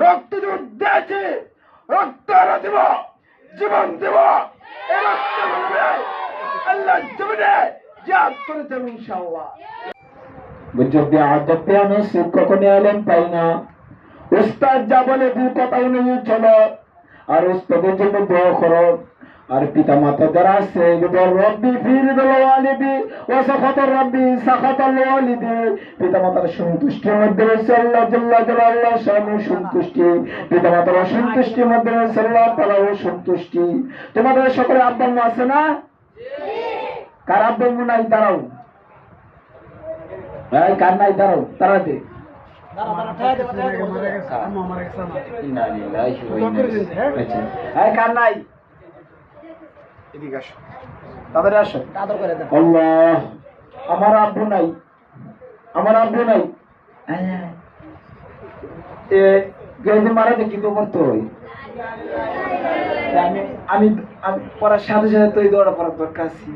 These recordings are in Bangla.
রক্ত দিয়েছি, রক্ত দিব, জীবন দেব। এই রক্ত আল্লাহ জমিনে জিহাদ করেছেন ইনশাআল্লাহ। বুঝছো বেয়াদব নসিব কখনো এলেন পাই না। উস্তাদ যা বলে দু কথা অনুযায়ী চলো, আর উস্তাদের জন্য দোয়া করো। আর পিতা মাতা যারা আছে রব্বি ফিরদুল ওয়ালিদি ওয়া সাখাতার রব্বি সাখাতাল ওয়ালিদি, পিতা মাতার সন্তুষ্টির মধ্যে রয়েছে আল্লাহ জাল্লা জালাল্লাহু শানু সন্তুষ্টি, পিতা মাতার অসন্তুষ্টির মধ্যে রয়েছে আল্লাহ তাআলার সন্তুষ্টি। তোমাদের সকলে আব্বা আম্মা আছে না? কার আব্বা আম্মা নাই দাঁড়াও, এই কার নাই দাঁড়াও, তাড়াতে কার নাই তাদের আসো। আল্লাহ আমার আব্বু নাই, আমার আব্বু নাই। মারা দেখি তো করতে হয়। আমি আমি পড়ার সাথে সাথে তো এই দৌড়া পড়ার দরকার আছে।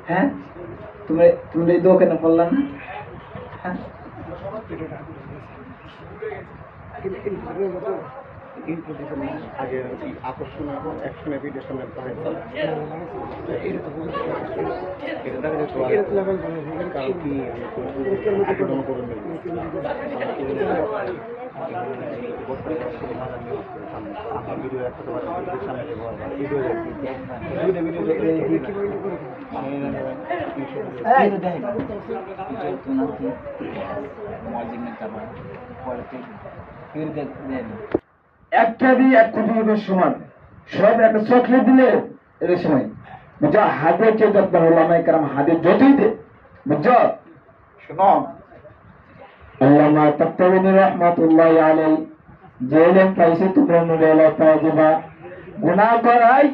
হ্যাঁ তুমি তুমি এই দৌড় কেন পড়লাম না? হ্যাঁ একটা দিয়ে এক কোটি সমান, সব একটা চকলেট দিলে এর সময় বুঝা হাতে কে যত্ন ওলামায়ে কেরাম হাতে যতই দে বুঝছো। শোনো আল্লামা তাকতাবিনী রাহমাতুল্লাহি আলাইহি জেলেন পাইছে তোমরা নুরেলা পায় যাবা গুনাহ করাই।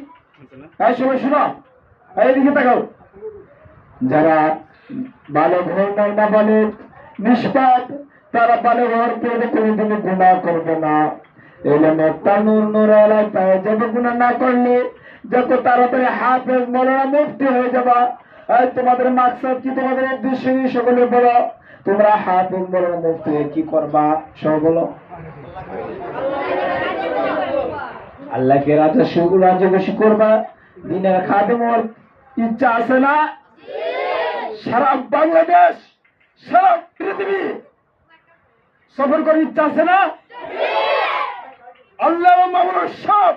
এই সবাই শোনো, এইদিকে তাকাও। যারা ভালো ঘর নাই না বলে নিষ্পাপ, তারা ভালো ঘর করবে, কোনোদিন গুনাহ করবে না। এলেমে তানুর নুরেলায় পায় যাবে গুনাহ না করলে। যত তাড়াতাড়ি হাফেজ মৌলানা মুফতি হয়ে যাবা। এই তোমাদের মাকসাদ কি, তোমাদের উদ্দেশ্য কি সকলে বলো। তোমরা হাফেজ মৌলানা মুফতি কি করবা সব বলো। আল্লাহকে রাজা খুশি করবা, দিনের খাদেম হওয়ার ইচ্ছা আছে না? সারা বাংলাদেশ সারা পৃথিবী সফর করার ইচ্ছা আছে না? আল্লাহ মামুন সব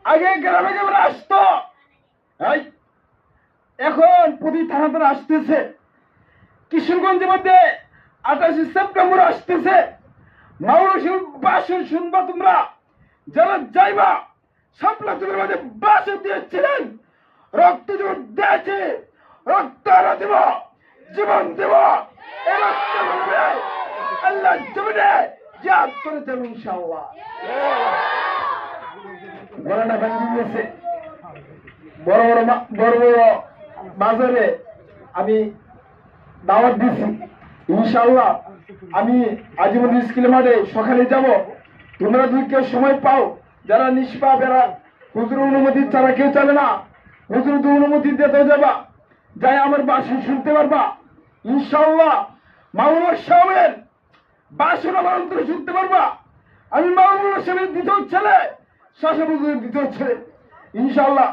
আগে গ্রামে গ্রামে আসতো, এখন প্রতি থানা আসতেছে। কিশোরগঞ্জের মধ্যে 28 সেপ্টেম্বর আসতেছে। মাওলানা বাসন শুনবা তোমরা, যারা যাইবা সাপলা তোমার মাঝে বাসন দিয়েছিলেন, রক্ত দিয়েছে, রক্ত দিব, জীবন দেব। এই রক্ত আল্লাহ জমিনে জিহাদ করেছেন ইনশাআল্লাহ। গলাটা ভাঙি গেছে। বড় বড় বড় বড় বাজারে আমি দাওয়াত দিছি ইনশাআল্লাহ। আমি আজীবন স্কুলের মাঠে সকালে যাব। তোমরা যদি কেউ সময় পাও, যারা নিষ্পাপ এরা হুজুর অনুমতি ছাড়া কেউ চলে না, হুজুর তো অনুমতি দিতে যাবা, যাই আমার বাসন শুনতে পারবা ইনশাআল্লাহ। মাওলানা সাহেবের বাসন আমার অন্তরে শুনতে পারবা। আমি মাওলানা সাহেবের দ্বিতীয় ছেলে, শাসনের দ্বিতীয় ছেলে ইনশাআল্লাহ।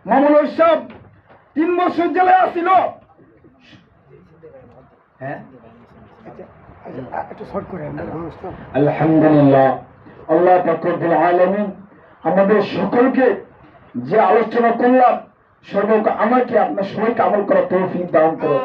মাওলানা সাহেব 3 বছর জেলায় আসছিল। হ্যাঁ আলহামদুলিল্লাহ, আল্লাহ পাক রব্বুল আলামিন আমাদের সকলকে যে আলোচনা করলাম সর্বক আমাকে আপনার সবাইকে আমল করার তৌফিক দান করুন।